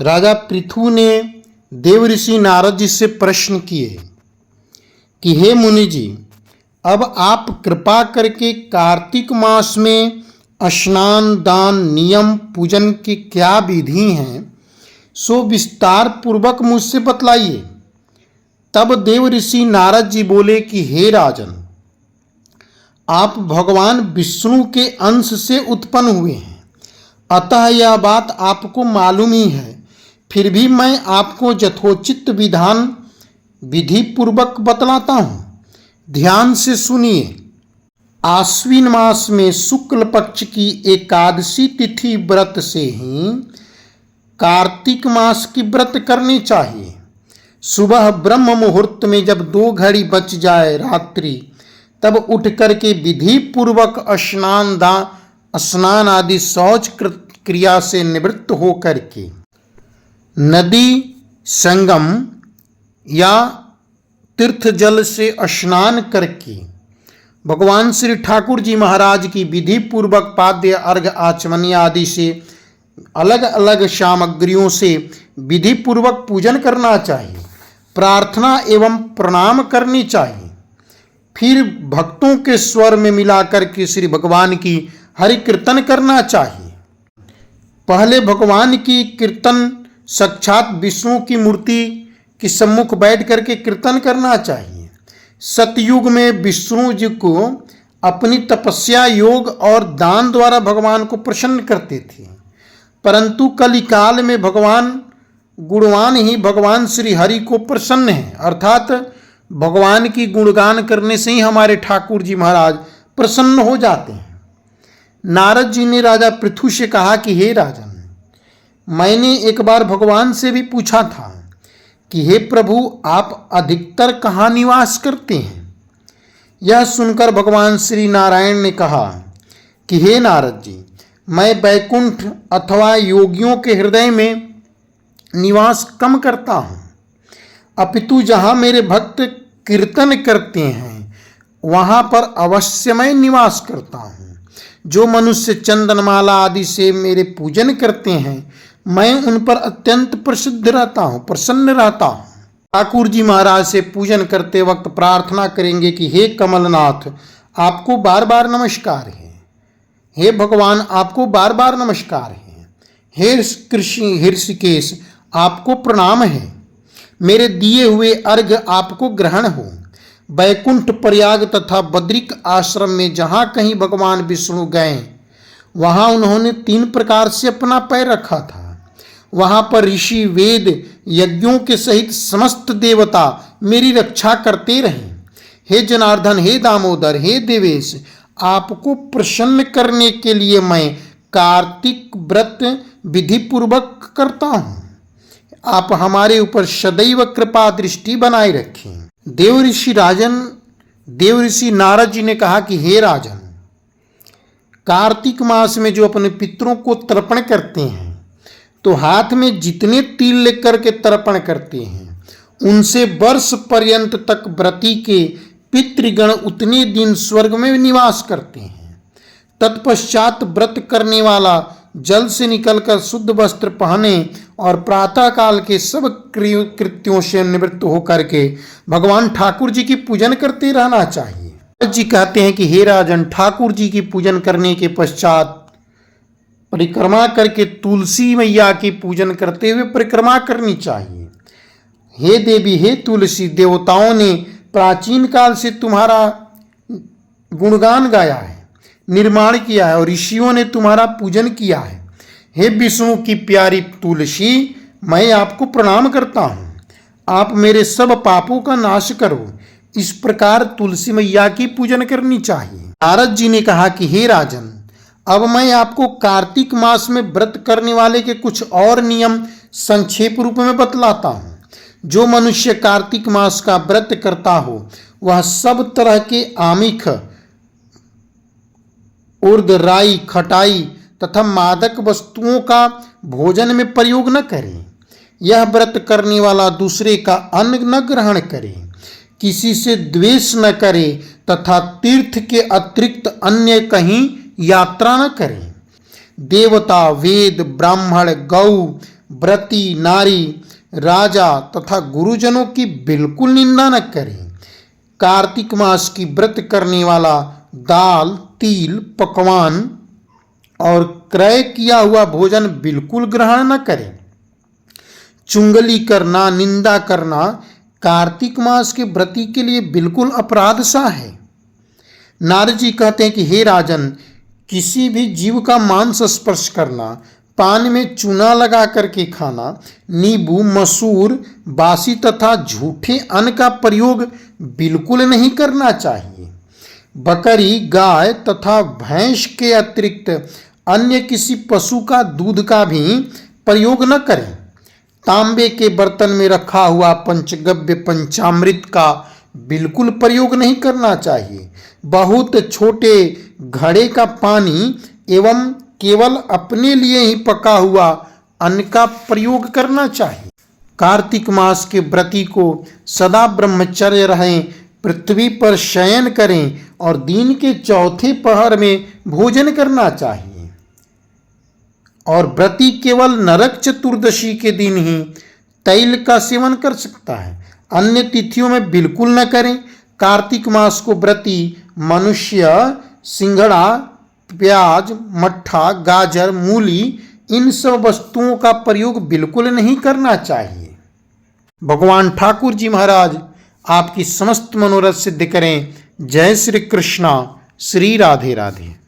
राजा पृथु ने देवऋषि नारद जी से प्रश्न किए कि हे मुनि जी, अब आप कृपा करके कार्तिक मास में स्नान दान नियम पूजन की क्या विधि हैं सो विस्तार पूर्वक मुझसे बतलाइए। तब देवऋषि नारद जी बोले कि हे राजन, आप भगवान विष्णु के अंश से उत्पन्न हुए हैं, अतः यह बात आपको मालूम ही है। फिर भी मैं आपको यथोचित विधि पूर्वक बतलाता हूँ, ध्यान से सुनिए। आश्विन मास में शुक्ल पक्ष की एकादशी तिथि व्रत से ही कार्तिक मास की व्रत करनी चाहिए। सुबह ब्रह्म मुहूर्त में जब 2 घड़ी बच जाए रात्रि, तब उठ करके विधि पूर्वक स्नान आदि शौच क्रिया से निवृत्त हो करके नदी संगम या तीर्थ जल से स्नान करके भगवान श्री ठाकुर जी महाराज की विधि पूर्वक पाद्य अर्घ आचमनी आदि से अलग अलग सामग्रियों से विधि पूर्वक पूजन करना चाहिए, प्रार्थना एवं प्रणाम करनी चाहिए। फिर भक्तों के स्वर में मिलाकर के श्री भगवान की हरि कीर्तन करना चाहिए। पहले भगवान की कीर्तन साक्षात विष्णु की मूर्ति के सम्मुख बैठ करके कीर्तन करना चाहिए। सतयुग में विष्णु जी को अपनी तपस्या, योग और दान द्वारा भगवान को प्रसन्न करते थे, परंतु कलिकाल में भगवान गुणवान ही भगवान श्री हरि को प्रसन्न है, अर्थात भगवान की गुणगान करने से ही हमारे ठाकुर जी महाराज प्रसन्न हो जाते हैं। नारद जी ने राजा पृथु से कहा कि हे राजन, मैंने एक बार भगवान से भी पूछा था कि हे प्रभु, आप अधिकतर कहाँ निवास करते हैं। यह सुनकर भगवान श्री नारायण ने कहा कि हे नारद जी, मैं वैकुंठ अथवा योगियों के हृदय में निवास कम करता हूँ, अपितु जहाँ मेरे भक्त कीर्तन करते हैं वहाँ पर अवश्य मैं निवास करता हूँ। जो मनुष्य चंदनमाला आदि से मेरे पूजन करते हैं, मैं उन पर अत्यंत प्रसन्न रहता हूँ। ठाकुर जी महाराज से पूजन करते वक्त प्रार्थना करेंगे कि हे कमलनाथ, आपको बार बार नमस्कार है। हे भगवान, आपको बार बार नमस्कार है। हे ऋषिकेश, आपको प्रणाम है। मेरे दिए हुए अर्घ आपको ग्रहण हो। वैकुंठ, प्रयाग तथा बद्रिक आश्रम में जहाँ कहीं भगवान विष्णु गए, वहाँ उन्होंने 3 प्रकार से अपना पैर रखा था। वहाँ पर ऋषि, वेद, यज्ञों के सहित समस्त देवता मेरी रक्षा करते रहे। हे जनार्दन, हे दामोदर, हे देवेश, आपको प्रसन्न करने के लिए मैं कार्तिक व्रत विधि पूर्वक करता हूँ। आप हमारे ऊपर सदैव कृपा दृष्टि बनाए रखें। देवऋषि नारद जी ने कहा कि हे राजन, कार्तिक मास में जो अपने पितरों को तर्पण करते हैं, तो हाथ में जितने तिल लेकर के तर्पण करते हैं, उनसे वर्ष पर्यंत तक व्रती के पितृगण उतने दिन स्वर्ग में निवास करते हैं। तत्पश्चात व्रत करने वाला जल से निकलकर शुद्ध वस्त्र पहने और प्रातःकाल के सब कृत्यों से निवृत्त होकर के भगवान ठाकुर जी की पूजन करते रहना चाहिए। जी कहते हैं कि हे राजन, ठाकुर जी की पूजन करने के पश्चात परिक्रमा करके तुलसी मैया की पूजन करते हुए परिक्रमा करनी चाहिए। हे देवी, हे तुलसी, देवताओं ने प्राचीन काल से तुम्हारा गुणगान गाया है, निर्माण किया है और ऋषियों ने तुम्हारा पूजन किया है। हे विष्णु की प्यारी तुलसी, मैं आपको प्रणाम करता हूँ। आप मेरे सब पापों का नाश करो। इस प्रकार तुलसी मैया की पूजन करनी चाहिए। नारद जी ने कहा कि हे राजन, अब मैं आपको कार्तिक मास में व्रत करने वाले के कुछ और नियम संक्षेप रूप में बतलाता हूँ। जो मनुष्य कार्तिक मास का व्रत करता हो, वह सब तरह के आमिख, उर्द, राई, खटाई तथा मादक वस्तुओं का भोजन में प्रयोग न करे। यह व्रत करने वाला दूसरे का अन्न न ग्रहण करे, किसी से द्वेष न करे तथा तीर्थ के अतिरिक्त अन्य कहीं यात्रा न करे। देवता, वेद, ब्राह्मण, गौ, व्रती, नारी, राजा तथा गुरुजनों की बिल्कुल निंदा न करें। कार्तिक मास की व्रत करने वाला दाल, तिल, पकवान और क्रय किया हुआ भोजन बिल्कुल ग्रहण न करें। चुंगली करना, निंदा करना कार्तिक मास के व्रती के लिए बिल्कुल अपराध सा है। नारद जी कहते हैं कि हे राजन, किसी भी जीव का मांस स्पर्श करना, पान में चूना लगा करके खाना, नींबू, मसूर, बासी तथा झूठे अन्न का प्रयोग बिल्कुल नहीं करना चाहिए। बकरी, गाय तथा भैंस के अतिरिक्त अन्य किसी पशु का दूध का भी प्रयोग न करें। तांबे के बर्तन में रखा हुआ पंचगव्य पंचामृत का बिल्कुल प्रयोग नहीं करना चाहिए। बहुत छोटे घड़े का पानी एवं केवल अपने लिए ही पका हुआ अन्न का प्रयोग करना चाहिए। कार्तिक मास के व्रती को सदा ब्रह्मचर्य रहें, पृथ्वी पर शयन करें और दिन के चौथे पहर में भोजन करना चाहिए। और व्रती केवल नरक चतुर्दशी के दिन ही तैल का सेवन कर सकता है, अन्य तिथियों में बिल्कुल न करें। कार्तिक मास को व्रती मनुष्य सिंघड़ा, प्याज, मट्ठा, गाजर, मूली इन सब वस्तुओं का प्रयोग बिल्कुल नहीं करना चाहिए। भगवान ठाकुर जी महाराज आपकी समस्त मनोरथ सिद्ध करें। जय श्री कृष्णा। श्री राधे राधे।